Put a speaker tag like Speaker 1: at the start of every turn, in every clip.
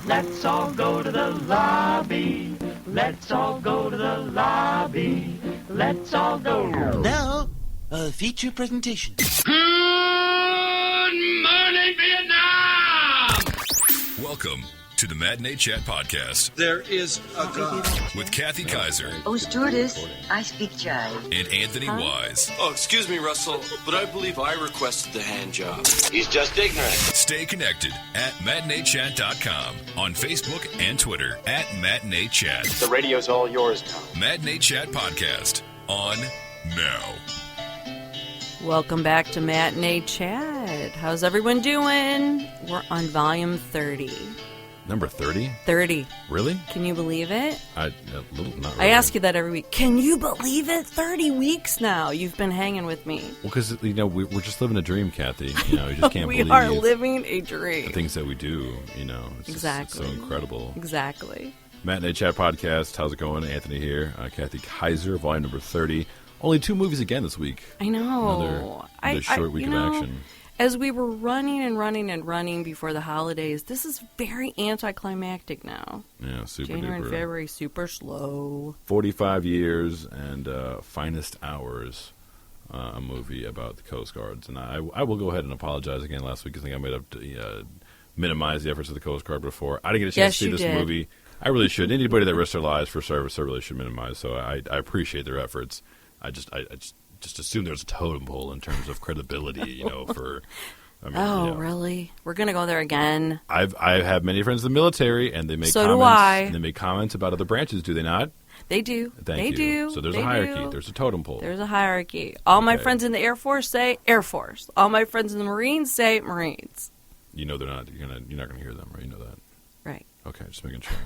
Speaker 1: Let's all go to the lobby. Let's all go to the lobby. Let's all go.
Speaker 2: Now, a feature presentation.
Speaker 3: Good morning, Vietnam!
Speaker 4: Welcome to the Matinee Chat Podcast
Speaker 5: There is a God.
Speaker 4: with Kathy Kaiser
Speaker 6: Oh, stewardess, I speak jive.
Speaker 4: and Anthony Wise.
Speaker 5: Oh, excuse me, Russell, but I believe I requested the hand job.
Speaker 7: He's just ignorant.
Speaker 4: Stay connected at MatineeChat.com, on Facebook and Twitter at MatineeChat.
Speaker 7: The radio's all yours now.
Speaker 4: Matinee Chat Podcast on now.
Speaker 8: Welcome back to Matinee Chat. How's everyone doing? We're on volume 30.
Speaker 9: Number 30?
Speaker 8: 30.
Speaker 9: Really?
Speaker 8: Can you believe it?
Speaker 9: Not really.
Speaker 8: I ask you that every week. Can you believe it? 30 weeks now. You've been hanging with me.
Speaker 9: Well, because, we're just living a dream, Kathy. You just can't
Speaker 8: We
Speaker 9: believe
Speaker 8: are living a
Speaker 9: the
Speaker 8: dream.
Speaker 9: things that we do, It's
Speaker 8: Exactly.
Speaker 9: Just, it's so incredible.
Speaker 8: Exactly.
Speaker 9: Matinee Chat Podcast. How's it going? Anthony here. Kathy Kaiser, volume number 30. Only 2 movies again this week.
Speaker 8: I know.
Speaker 9: Another short week of action.
Speaker 8: As we were running before the holidays, this is very anticlimactic now.
Speaker 9: Yeah, super
Speaker 8: January and
Speaker 9: duper.
Speaker 8: February, super slow.
Speaker 9: 45 years and Finest Hours, a movie about the Coast Guards. And I will go ahead and apologize again. Last week I think I made up to minimize the efforts of the Coast Guard before. I didn't get a chance to see this movie. I really should. Anybody that risks their lives for service, I really should minimize. So I appreciate their efforts. I just assume there's a totem pole in terms of credibility, for...
Speaker 8: Really? We're going to go there again.
Speaker 9: I have many friends in the military, and they make
Speaker 8: So
Speaker 9: comments.
Speaker 8: do I.
Speaker 9: And they make comments about other branches, do they not?
Speaker 8: They do.
Speaker 9: Thank
Speaker 8: they
Speaker 9: you.
Speaker 8: do.
Speaker 9: So there's
Speaker 8: They
Speaker 9: a hierarchy.
Speaker 8: do.
Speaker 9: There's a totem pole.
Speaker 8: There's a hierarchy. All my
Speaker 9: Okay.
Speaker 8: friends in the Air Force say Air Force. All my friends in the Marines say Marines.
Speaker 9: They're not. You're not going to hear them, right? You know that.
Speaker 8: Right.
Speaker 9: Okay, just making sure.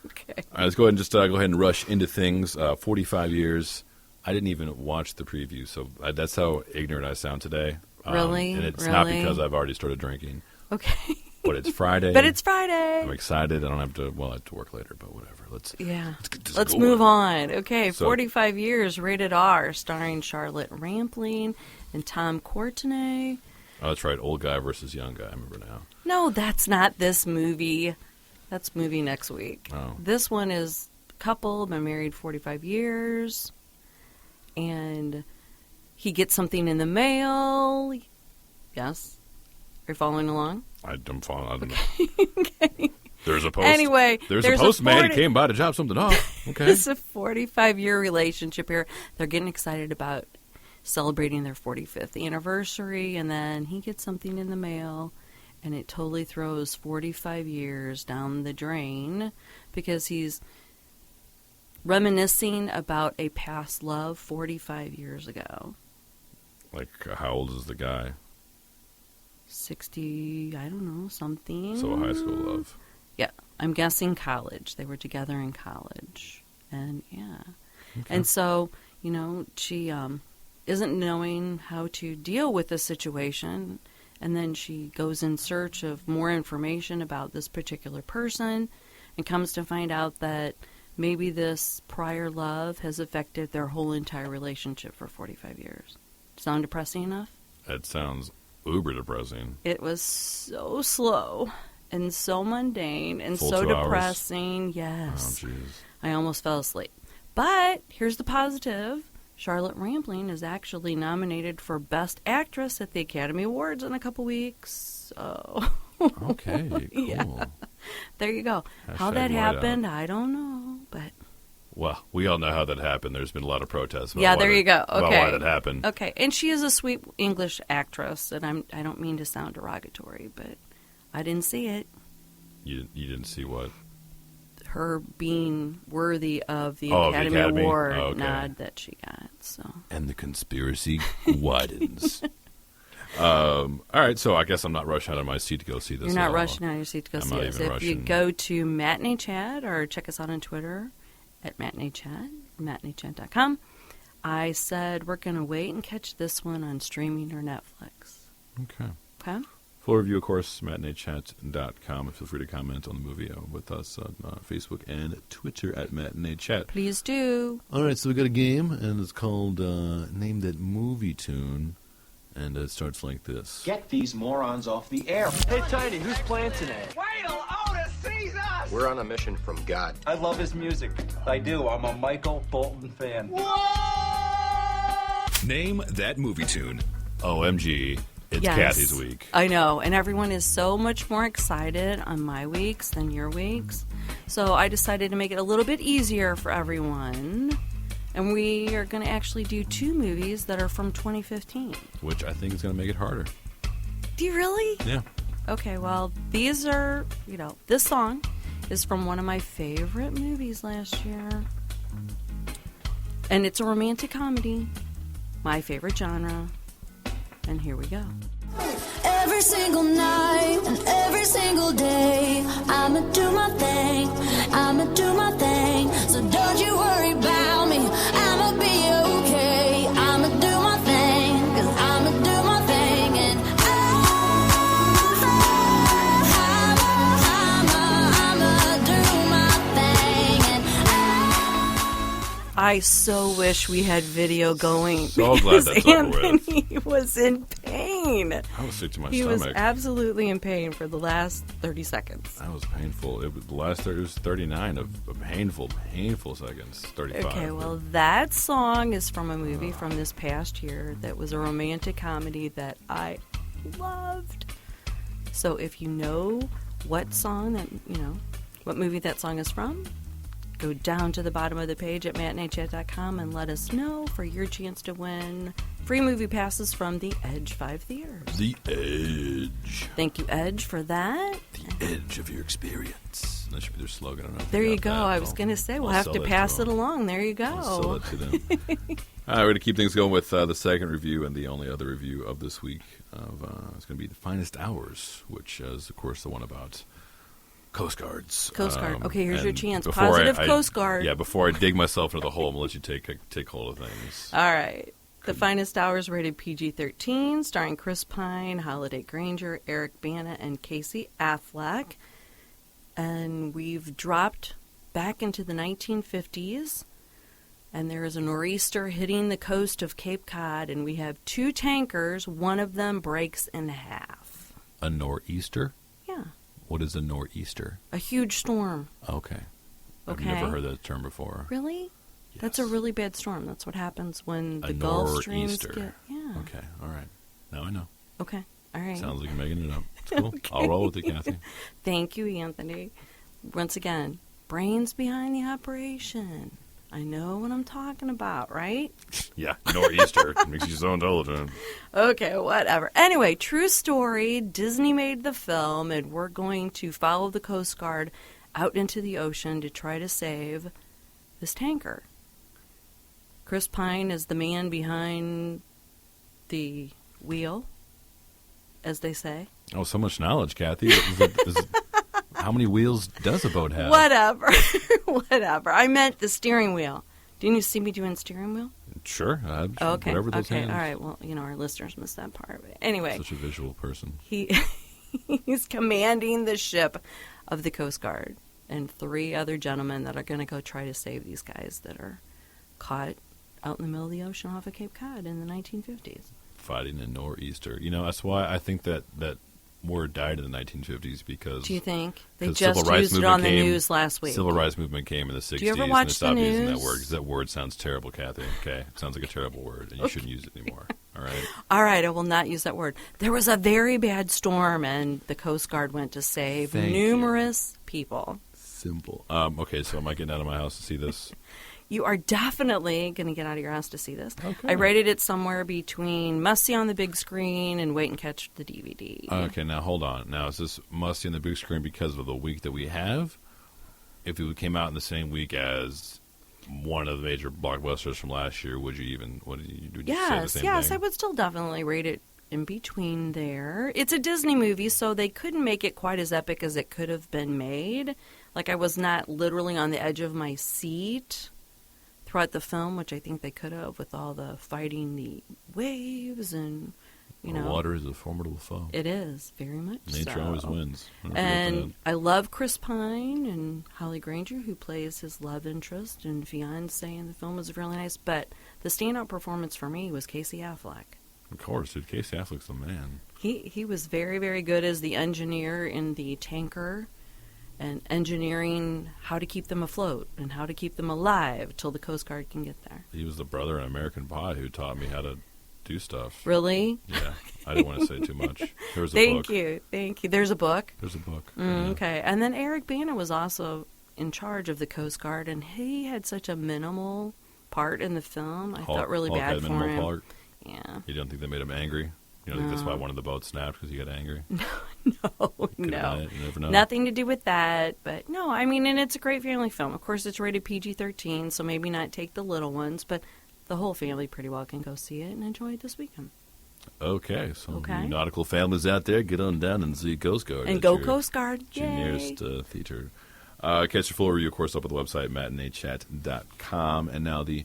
Speaker 8: Okay.
Speaker 9: All right, let's go ahead and just go ahead and rush into things. 45 years. I didn't even watch the preview, so that's how ignorant I sound today.
Speaker 8: Really?
Speaker 9: And it's not
Speaker 8: Really?
Speaker 9: because I've already started drinking.
Speaker 8: Okay.
Speaker 9: But it's Friday.
Speaker 8: But it's Friday.
Speaker 9: I'm excited. I don't have to. Well, I have to work later, but whatever. Let's get this
Speaker 8: Let's
Speaker 9: going.
Speaker 8: move on. Okay,
Speaker 9: So-
Speaker 8: 45 Years, rated R, starring Charlotte Rampling and Tom Courtenay.
Speaker 9: Oh, that's right. Old guy versus young guy. I remember now.
Speaker 8: No, that's not this movie. That's movie next week.
Speaker 9: Oh.
Speaker 8: This one is a couple, been married 45 years, and he gets something in the mail. Yes? Are you following along?
Speaker 9: I'm following. I don't know.
Speaker 8: Okay.
Speaker 9: There's a post.
Speaker 8: Anyway,
Speaker 9: there's a postman. He came by to drop something off. Okay.
Speaker 8: It's a 45-year relationship here. They're getting excited about celebrating their 45th anniversary, and then he gets something in the mail, and it totally throws 45 years down the drain because he's reminiscing about a past love 45 years ago.
Speaker 9: Like, how old is the guy?
Speaker 8: 60, I don't know, something.
Speaker 9: So a high school love.
Speaker 8: Yeah, I'm guessing college. They were together in college. And, yeah.
Speaker 9: Okay.
Speaker 8: And so, she isn't knowing how to deal with the situation. And then she goes in search of more information about this particular person and comes to find out that maybe this prior love has affected their whole entire relationship for 45 years. Sound depressing enough?
Speaker 9: That sounds uber depressing.
Speaker 8: It was so slow and so mundane and
Speaker 9: Full
Speaker 8: so
Speaker 9: 2 hours.
Speaker 8: depressing.
Speaker 9: Oh,
Speaker 8: Yes.
Speaker 9: jeez.
Speaker 8: I almost fell asleep. But here's the positive. Charlotte Rampling is actually nominated for Best Actress at the Academy Awards in a couple weeks. So,
Speaker 9: Okay, cool.
Speaker 8: Yeah. There you go. How
Speaker 9: Hashtag
Speaker 8: that
Speaker 9: white
Speaker 8: happened,
Speaker 9: out.
Speaker 8: I don't know. But
Speaker 9: Well, we all know how that happened. There's been a lot of protests. About
Speaker 8: yeah,
Speaker 9: why
Speaker 8: there you go.
Speaker 9: About
Speaker 8: Okay.
Speaker 9: why that happened.
Speaker 8: Okay, and she is a sweet English actress, and I don't mean to sound derogatory, but I didn't see it.
Speaker 9: You didn't see what?
Speaker 8: Her being worthy of the
Speaker 9: Oh, the
Speaker 8: Academy
Speaker 9: Academy?
Speaker 8: Award
Speaker 9: Oh, okay.
Speaker 8: nod that she got. So
Speaker 9: And the conspiracy widens. All right, so I guess I'm not rushing out of my seat to go see this.
Speaker 8: you're not
Speaker 9: at all.
Speaker 8: rushing out of your seat to go
Speaker 9: I'm
Speaker 8: see
Speaker 9: not
Speaker 8: us.
Speaker 9: even
Speaker 8: If you
Speaker 9: rushing.
Speaker 8: go to Matinee Chat or check us out on Twitter at MatineeChat, MatineeChat.com, I said we're going to wait and catch this one on streaming or Netflix.
Speaker 9: Okay.
Speaker 8: Okay?
Speaker 9: Full review, of course, MatineeChat.com. Feel free to comment on the movie with us on Facebook and Twitter at MatineeChat.
Speaker 8: Please do.
Speaker 9: All right, so we got a game, and it's called Name That Movie Tune, and it starts like this.
Speaker 7: Get these morons off the air.
Speaker 5: Hey, Tiny, who's playing today?
Speaker 3: Wait till Otis sees
Speaker 7: We're on a mission from God.
Speaker 10: I love his music. I do. I'm a Michael Bolton fan.
Speaker 4: Name that movie tune.
Speaker 9: OMG. It's
Speaker 8: Yes.
Speaker 9: Kathy's week.
Speaker 8: I know, and everyone is so much more excited on my weeks than your weeks. So I decided to make it a little bit easier for everyone. And we are going to actually do 2 movies that are from 2015.
Speaker 9: Which I think is going to make it harder.
Speaker 8: Do you really?
Speaker 9: Yeah.
Speaker 8: Okay, well, these are, this song is from one of my favorite movies last year. And it's a romantic comedy, my favorite genre. And here we go.
Speaker 11: Every single night and every single day, I'ma do my thing, I'ma do my thing. So don't you worry about me, I'ma be okay. I'ma do my thing, 'cause I'ma do my thing. And I'ma do my thing. And
Speaker 8: I so wish we had video going.
Speaker 9: So glad that's over with.
Speaker 8: Anthony was in pain.
Speaker 9: I was sick to my
Speaker 8: He
Speaker 9: stomach.
Speaker 8: was absolutely in pain for the last 30 seconds.
Speaker 9: That was painful. It was the last 30, it was 39 of painful seconds. 35.
Speaker 8: Okay, well, that song is from a movie from this past year that was a romantic comedy that I loved. So if you know what song that, what movie that song is from, go down to the bottom of the page at MatineeChat.com and let us know for your chance to win free movie passes from the Edge 5 Theaters.
Speaker 9: The Edge.
Speaker 8: Thank you, Edge, for that.
Speaker 9: The edge of your experience. That should be their slogan. I don't know if
Speaker 8: There you
Speaker 9: got
Speaker 8: go.
Speaker 9: that.
Speaker 8: I was going to say, we'll have
Speaker 9: sell
Speaker 8: to
Speaker 9: that
Speaker 8: pass
Speaker 9: to
Speaker 8: it
Speaker 9: them.
Speaker 8: along. There you
Speaker 9: I'll sell
Speaker 8: go.
Speaker 9: it to them. All right, we're going to keep things going with the second review and the only other review of this week. It's going to be The Finest Hours, which is, of course, the one about Coast Guards.
Speaker 8: Coast Guard. Okay, here's your
Speaker 9: and
Speaker 8: chance.
Speaker 9: before
Speaker 8: Positive Coast Guard.
Speaker 9: Yeah, before I dig myself into the hole, I'm going to let you take hold of things.
Speaker 8: All right. The Finest Hours, rated PG-13, starring Chris Pine, Holiday Granger, Eric Bana, and Casey Affleck. And we've dropped back into the 1950s, and there is a nor'easter hitting the coast of Cape Cod, and we have 2 tankers. One of them breaks in half.
Speaker 9: A nor'easter?
Speaker 8: Yeah.
Speaker 9: What is a nor'easter?
Speaker 8: A huge storm.
Speaker 9: Okay. I've
Speaker 8: Okay.
Speaker 9: never heard that term before.
Speaker 8: Really?
Speaker 9: Yes.
Speaker 8: That's a really bad storm. That's what happens when
Speaker 9: A
Speaker 8: the Gulf Streams
Speaker 9: nor'easter.
Speaker 8: get... Yeah.
Speaker 9: Okay, all right. Now I know.
Speaker 8: Okay. All right.
Speaker 9: Sounds like you're making it up. It's cool. I'll roll with it, Kathy.
Speaker 8: Thank you, Anthony. Once again, brains behind the operation. I know what I'm talking about, right?
Speaker 9: Yeah, nor'easter. Makes you so intelligent.
Speaker 8: Okay, whatever. Anyway, true story. Disney made the film, and we're going to follow the Coast Guard out into the ocean to try to save this tanker. Chris Pine is the man behind the wheel, as they say.
Speaker 9: Oh, so much knowledge, Kathy. How many wheels does a boat have?
Speaker 8: Whatever. Whatever. I meant the steering wheel. Didn't you see me doing steering wheel?
Speaker 9: Sure.
Speaker 8: Okay.
Speaker 9: Whatever those
Speaker 8: Okay.
Speaker 9: hands.
Speaker 8: All right. Well, our listeners missed that part. But anyway,
Speaker 9: Such a visual person.
Speaker 8: he's commanding the ship of the Coast Guard and 3 other gentlemen that are going to go try to save these guys that are caught out in the middle of the ocean off of Cape Cod in the 1950s.
Speaker 9: Fighting a nor'easter. That's why I think that word died in the 1950s because...
Speaker 8: Do you think? They
Speaker 9: 'cause
Speaker 8: just
Speaker 9: civil rights
Speaker 8: used it
Speaker 9: movement
Speaker 8: on the
Speaker 9: came-
Speaker 8: news last week.
Speaker 9: Civil rights movement came in the 60s.
Speaker 8: Do you ever
Speaker 9: and they
Speaker 8: watch the
Speaker 9: stopped using that
Speaker 8: news?
Speaker 9: word because that word sounds terrible, Kathy. Okay? It sounds like a terrible word, and you shouldn't use it anymore. All right?
Speaker 8: All right, I will not use that word. There was a very bad storm, and the Coast Guard went to save
Speaker 9: Thank
Speaker 8: numerous people.
Speaker 9: Simple. Okay, so am I getting out of my house to see this?
Speaker 8: You are definitely going to get out of your house to see this.
Speaker 9: Okay.
Speaker 8: I rated it somewhere between must see on the big screen and wait and catch the DVD.
Speaker 9: Okay, now hold on. Now, is this must-see on the big screen because of the week that we have? If it came out in the same week as one of the major blockbusters from last year, would you say the
Speaker 8: Yes,
Speaker 9: same
Speaker 8: yes,
Speaker 9: thing?
Speaker 8: I would still definitely rate it in between there. It's a Disney movie, so they couldn't make it quite as epic as it could have been made. Like, I was not literally on the edge of my seat throughout the film, which I think they could have with all the fighting the waves and,
Speaker 9: The water is a formidable foe.
Speaker 8: It is, very much
Speaker 9: Nature
Speaker 8: so.
Speaker 9: always wins. Don't forget
Speaker 8: And
Speaker 9: that.
Speaker 8: I love Chris Pine and Holly Granger, who plays his love interest and fiancé in the film, was really nice. But the standout performance for me was Casey Affleck.
Speaker 9: Of course, dude. Casey Affleck's the man.
Speaker 8: He was very, very good as the engineer in the tanker. and engineering how to keep them afloat and how to keep them alive till the Coast Guard can get there.
Speaker 9: He was the brother in American Pie who taught me how to do stuff.
Speaker 8: Really?
Speaker 9: Yeah. I didn't want to say too much. There was a book.
Speaker 8: Thank you. There's a book?
Speaker 9: There's a book.
Speaker 8: Okay. And then Eric Bana was also in charge of the Coast Guard, and he had such a minimal part in the film. I felt really bad for him.
Speaker 9: Part?
Speaker 8: Yeah.
Speaker 9: You don't think they made him angry? You don't think that's why one of the boats snapped because he got angry?
Speaker 8: No.
Speaker 9: You never know.
Speaker 8: Nothing to do with that. But no, I mean, and it's a great family film. Of course, it's rated PG-13, so maybe not take the little ones, but the whole family pretty well can go see it and enjoy it this weekend.
Speaker 9: Okay, so you nautical families out there, get on down and see Coast Guard.
Speaker 8: And go Coast Guard.
Speaker 9: Your nearest theater. Catch your full review, of course, up at the website, MatineeChat.com. And now the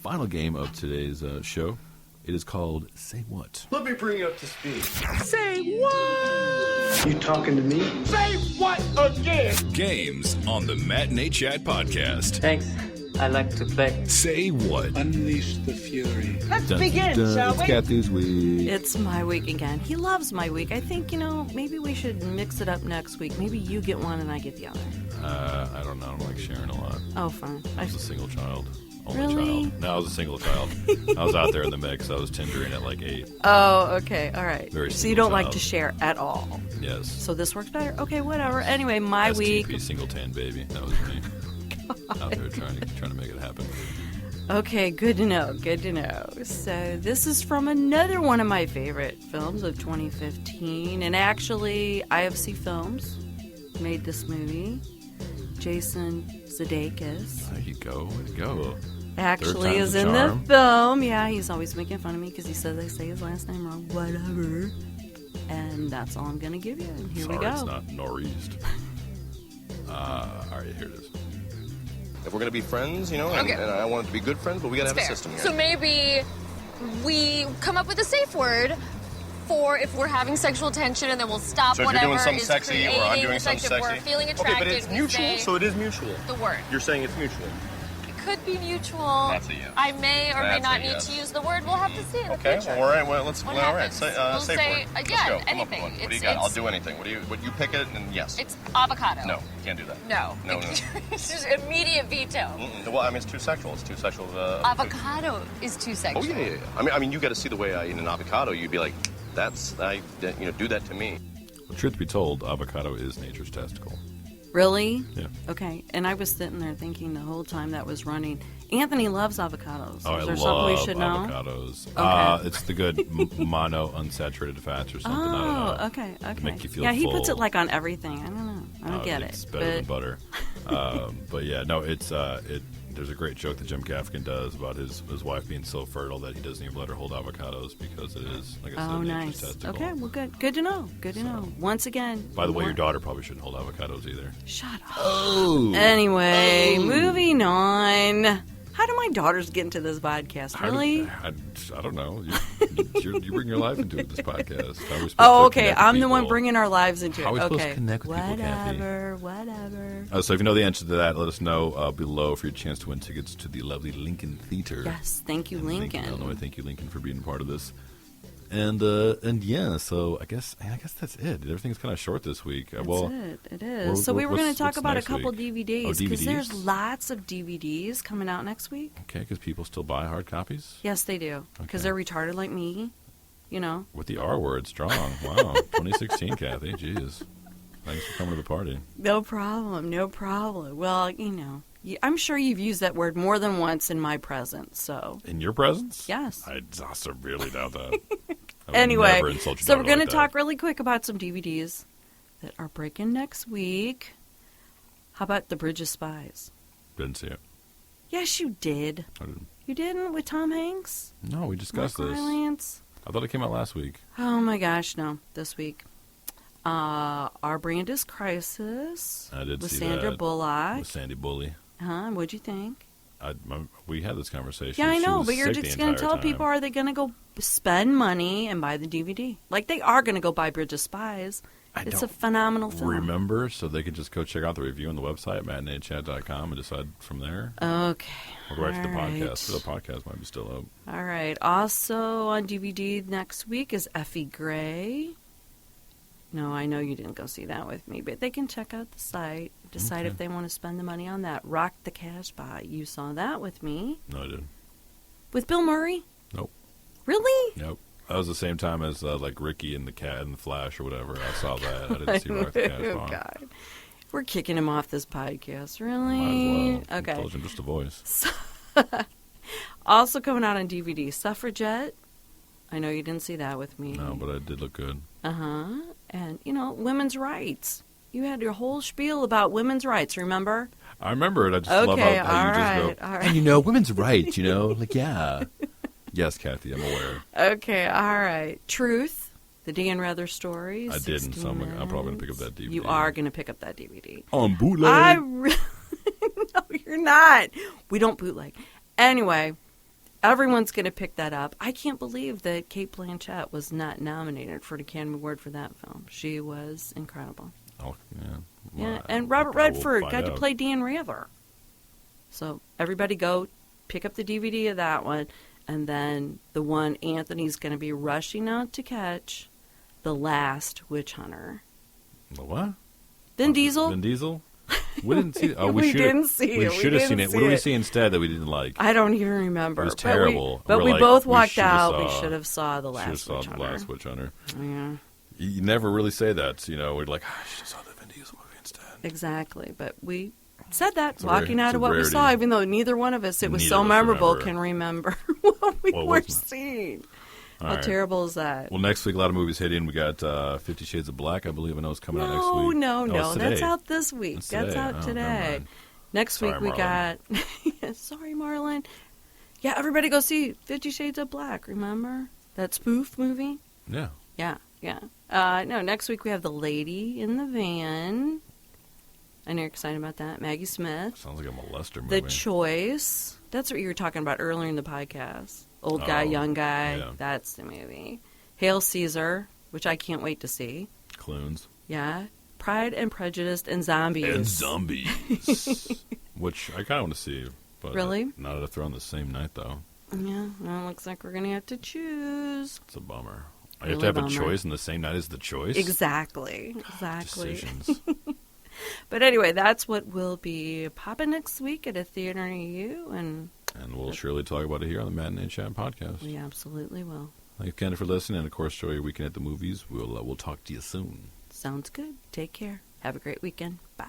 Speaker 9: final game of today's show. It is called Say What.
Speaker 10: Let me bring you up to speed.
Speaker 1: Say what?
Speaker 10: You talking to me?
Speaker 1: Say what again?
Speaker 4: Games on the Matinee Chat podcast.
Speaker 12: Thanks. I like to play.
Speaker 4: Say what?
Speaker 10: Unleash the fury.
Speaker 1: Let's begin, shall we?
Speaker 9: It's Kathy's week.
Speaker 8: It's my week again. He loves my week. I think, maybe we should mix it up next week. Maybe you get one and I get the other.
Speaker 9: I don't know. I don't like sharing a lot.
Speaker 8: Oh, fine.
Speaker 9: I was a single child.
Speaker 8: Really?
Speaker 9: Child. No, I was a single child. I was out there in the mix. I was Tindering at like 8.
Speaker 8: Oh, okay. All right.
Speaker 9: So
Speaker 8: you don't like to share at all?
Speaker 9: Yes.
Speaker 8: So this works better? Okay, whatever. Anyway, my
Speaker 9: STP,
Speaker 8: week.
Speaker 9: single tan baby. That was me. Out there trying to make it happen.
Speaker 8: Okay, good to know. Good to know. So this is from another one of my favorite films of 2015. And actually, IFC Films made this movie. Jason Sudeikis.
Speaker 9: There you go. Way to go.
Speaker 8: Actually is in the film. Yeah, he's always making fun of me because he says I say his last name wrong. Whatever. And that's all I'm going to give you. And here we go.
Speaker 9: It's not Northeast. All right, here it is.
Speaker 7: If we're going to be friends, and I want it to be good friends, but we got to have a system here.
Speaker 13: So maybe we come up with a safe word for if we're having sexual tension, and then we'll stop
Speaker 7: so
Speaker 13: whatever
Speaker 7: you're doing something
Speaker 13: is
Speaker 7: sexy, or I'm doing something sexy.
Speaker 13: We're feeling attracted.
Speaker 7: Okay, but it's mutual, so it is mutual.
Speaker 13: The word.
Speaker 7: You're saying it's mutual.
Speaker 13: It could be mutual.
Speaker 7: That's a yes.
Speaker 13: I may or may
Speaker 7: That's
Speaker 13: not
Speaker 7: a
Speaker 13: need
Speaker 7: yes.
Speaker 13: to use the word. We'll have to see in the
Speaker 7: Okay,
Speaker 13: future.
Speaker 7: well, all right. Well, let's.
Speaker 13: What
Speaker 7: all right.
Speaker 13: happens?
Speaker 7: Say,
Speaker 13: we'll
Speaker 7: safe
Speaker 13: say
Speaker 7: word.
Speaker 13: again.
Speaker 7: Let's go.
Speaker 13: Anything.
Speaker 7: Come up with one. What do you got? I'll do anything. What you pick it and yes.
Speaker 13: It's avocado.
Speaker 7: No, can't do that.
Speaker 13: No.
Speaker 7: No.
Speaker 13: It's just immediate veto.
Speaker 7: Well, I mean, it's too sexual. It's too sexual.
Speaker 13: Avocado is too sexual.
Speaker 7: Oh yeah. I mean, you got to see the way I eat an avocado. You'd be like, do that to me.
Speaker 9: Well, truth be told, avocado is nature's testicle.
Speaker 8: Really?
Speaker 9: Yeah.
Speaker 8: Okay. And I was sitting there thinking the whole time that was running, Anthony loves avocados.
Speaker 9: Oh,
Speaker 8: is there
Speaker 9: I
Speaker 8: something
Speaker 9: love
Speaker 8: we should know?
Speaker 9: avocados.
Speaker 8: Okay.
Speaker 9: It's the good monounsaturated fats or something. I don't know.
Speaker 8: Okay.
Speaker 9: To make you feel
Speaker 8: he
Speaker 9: full.
Speaker 8: puts it like on everything. I don't know. I don't get
Speaker 9: it's
Speaker 8: it.
Speaker 9: better than butter. But yeah, no, there's a great joke that Jim Gaffigan does about his wife being so fertile that he doesn't even let her hold avocados because it is, like I said, nature's
Speaker 8: nice.
Speaker 9: testicle.
Speaker 8: Okay, well, good to know. Good to know. Once again.
Speaker 9: By the way, your daughter probably shouldn't hold avocados either.
Speaker 8: Shut up.
Speaker 9: Oh.
Speaker 8: Anyway, moving on. How do my daughters get into this podcast? Really?
Speaker 9: I don't know. You bring your life into it, this podcast.
Speaker 8: Okay. I'm the one bringing our lives into it.
Speaker 9: How are we
Speaker 8: okay.
Speaker 9: supposed to connect with people, Kathy?
Speaker 8: Whatever.
Speaker 9: So if you know the answer to that, let us know below for your chance to win tickets to the lovely Lincoln Theater.
Speaker 8: Yes, thank you, Lincoln.
Speaker 9: Illinois. Thank you, Lincoln, for being part of this. And yeah, so I guess that's it. Everything's kind of short this week.
Speaker 8: It is. So we were going to talk about a couple DVDs
Speaker 9: because
Speaker 8: there's lots of DVDs coming out next week.
Speaker 9: Okay, because people still buy hard copies?
Speaker 8: Yes, they do. Because they're retarded like me,
Speaker 9: With the R word strong. Wow. 2016, Kathy. Jeez. Thanks for coming to the party.
Speaker 8: No problem. Well, I'm sure you've used that word more than once in my presence, so.
Speaker 9: In your presence?
Speaker 8: Yes.
Speaker 9: I also really doubt that.
Speaker 8: Anyway, so we're going to talk really quick about some DVDs that are breaking next week. How about The Bridge of Spies?
Speaker 9: Didn't see it.
Speaker 8: Yes, you did.
Speaker 9: I didn't.
Speaker 8: You didn't with Tom Hanks?
Speaker 9: No, we discussed this.
Speaker 8: Rylance?
Speaker 9: I thought it came out last week.
Speaker 8: Oh my gosh, no, this week. Our Brand is Crisis.
Speaker 9: I did
Speaker 8: with
Speaker 9: see
Speaker 8: Sandra
Speaker 9: that.
Speaker 8: Bullock.
Speaker 9: With Sandy Bully.
Speaker 8: What'd you think?
Speaker 9: We had this conversation.
Speaker 8: Yeah, I
Speaker 9: She
Speaker 8: know,
Speaker 9: was
Speaker 8: but you're
Speaker 9: sick
Speaker 8: just
Speaker 9: the
Speaker 8: going to
Speaker 9: entire
Speaker 8: tell
Speaker 9: time.
Speaker 8: people, are they going to go spend money and buy the DVD? Like, they are going to go buy Bridge of Spies. It's a phenomenal film.
Speaker 9: Remember, so they could just go check out the review on the website, MatineeChat.com, and decide from there.
Speaker 8: Okay.
Speaker 9: Or go right to the
Speaker 8: All
Speaker 9: podcast.
Speaker 8: right.
Speaker 9: So the podcast might be still up.
Speaker 8: All right. Also on DVD next week is Effie Gray. No, I know you didn't go see that with me, but they can check out the site, decide if they want to spend the money on that. Rock the Casbah. You saw that with me.
Speaker 9: No, I didn't.
Speaker 8: With Bill Murray?
Speaker 9: Nope.
Speaker 8: Really?
Speaker 9: Nope. That was the same time as like Ricky and the Cat and the Flash or whatever. I saw that. I didn't see Rock the Casbah.
Speaker 8: Oh, God. We're kicking him off this podcast, really?
Speaker 9: Might as well.
Speaker 8: Okay.
Speaker 9: I told you, just a voice.
Speaker 8: Also coming out on DVD, Suffragette. I know you didn't see that with me.
Speaker 9: No, but it did look good.
Speaker 8: Uh-huh. And, women's rights. You had your whole spiel about women's rights, remember?
Speaker 9: I remember it. I just love how you just go,
Speaker 8: all right.
Speaker 9: and women's rights, like, yeah. Yes, Kathy, I'm aware.
Speaker 8: Okay, all right. Truth, the Dan Rather story.
Speaker 9: I didn't, so I'm probably going to pick up that DVD.
Speaker 8: You are going to pick up that DVD.
Speaker 9: On bootleg?
Speaker 8: No, you're not. We don't bootleg. Anyway, everyone's going to pick that up. I can't believe that Cate Blanchett was not nominated for an Academy Award for that film. She was incredible.
Speaker 9: Oh, yeah.
Speaker 8: Well,
Speaker 9: Yeah,
Speaker 8: and Robert
Speaker 9: I will
Speaker 8: Redford
Speaker 9: find
Speaker 8: got to
Speaker 9: out.
Speaker 8: play Dan Rather. So everybody go pick up the DVD of that one. And then the one Anthony's going to be rushing out to catch, The Last Witch Hunter.
Speaker 9: The what?
Speaker 8: Vin Diesel?
Speaker 9: Vin Diesel? We didn't see it. Oh,
Speaker 8: We didn't see
Speaker 9: We
Speaker 8: it.
Speaker 9: should have seen it. What did we see instead that we didn't like?
Speaker 8: I don't even remember.
Speaker 9: It was terrible.
Speaker 8: But
Speaker 9: We're
Speaker 8: we
Speaker 9: like,
Speaker 8: both
Speaker 9: we
Speaker 8: walked
Speaker 9: should have
Speaker 8: out.
Speaker 9: saw-
Speaker 8: We should have saw The
Speaker 9: Should have
Speaker 8: Last
Speaker 9: saw
Speaker 8: Witch
Speaker 9: The
Speaker 8: Hunter.
Speaker 9: Last Witch Hunter.
Speaker 8: Yeah.
Speaker 9: You never really say that. We're like, I should have saw the Vin Diesel movie instead.
Speaker 8: Exactly. But we said that
Speaker 9: It's a
Speaker 8: walking
Speaker 9: rare-
Speaker 8: out
Speaker 9: it's
Speaker 8: of
Speaker 9: a
Speaker 8: what we
Speaker 9: rarity.
Speaker 8: saw, even though neither one of us, it was
Speaker 9: Neither
Speaker 8: so
Speaker 9: of us
Speaker 8: memorable,
Speaker 9: remember.
Speaker 8: can remember what we
Speaker 9: Well,
Speaker 8: were
Speaker 9: wasn't it?
Speaker 8: seeing.
Speaker 9: All
Speaker 8: How
Speaker 9: right.
Speaker 8: terrible is that?
Speaker 9: Well, next week, a lot of movies hitting. We got 50 Shades of Black, I believe. I know it's coming out next week.
Speaker 8: No,
Speaker 9: it's
Speaker 8: that's
Speaker 9: today.
Speaker 8: out this week.
Speaker 9: It's
Speaker 8: That's
Speaker 9: today.
Speaker 8: out
Speaker 9: Oh, never
Speaker 8: today.
Speaker 9: mind.
Speaker 8: Next
Speaker 9: Sorry,
Speaker 8: week we
Speaker 9: Marlon.
Speaker 8: got. Sorry, Marlon. Yeah, everybody go see 50 Shades of Black. Remember that spoof movie?
Speaker 9: Yeah.
Speaker 8: Yeah. No, next week we have The Lady in the Van. I know you're excited about that. Maggie Smith.
Speaker 9: Sounds like a molester movie.
Speaker 8: The Choice. That's what you were talking about earlier in the podcast. Old guy,
Speaker 9: Oh,
Speaker 8: young guy.
Speaker 9: yeah.
Speaker 8: That's the movie. Hail Caesar, which I can't wait to see.
Speaker 9: Clunes.
Speaker 8: Yeah. Pride and Prejudice and Zombies.
Speaker 9: And zombies. Which I kind of want to see. But
Speaker 8: Really?
Speaker 9: Not if they're on the same night, though.
Speaker 8: Yeah, well, it looks like we're going to have to choose.
Speaker 9: It's a bummer. I
Speaker 8: Really
Speaker 9: have to have
Speaker 8: bummer.
Speaker 9: a choice in the same night as the choice?
Speaker 8: Exactly.
Speaker 9: Decisions.
Speaker 8: But anyway, that's what will be popping next week at a theater near you, and
Speaker 9: And we'll surely talk about it here on the Matinee Chat podcast.
Speaker 8: we absolutely will.
Speaker 9: Thank you, Ken, for listening. And, of course, enjoy your weekend at the movies. We'll talk to you soon.
Speaker 8: Sounds good. Take care. Have a great weekend. Bye.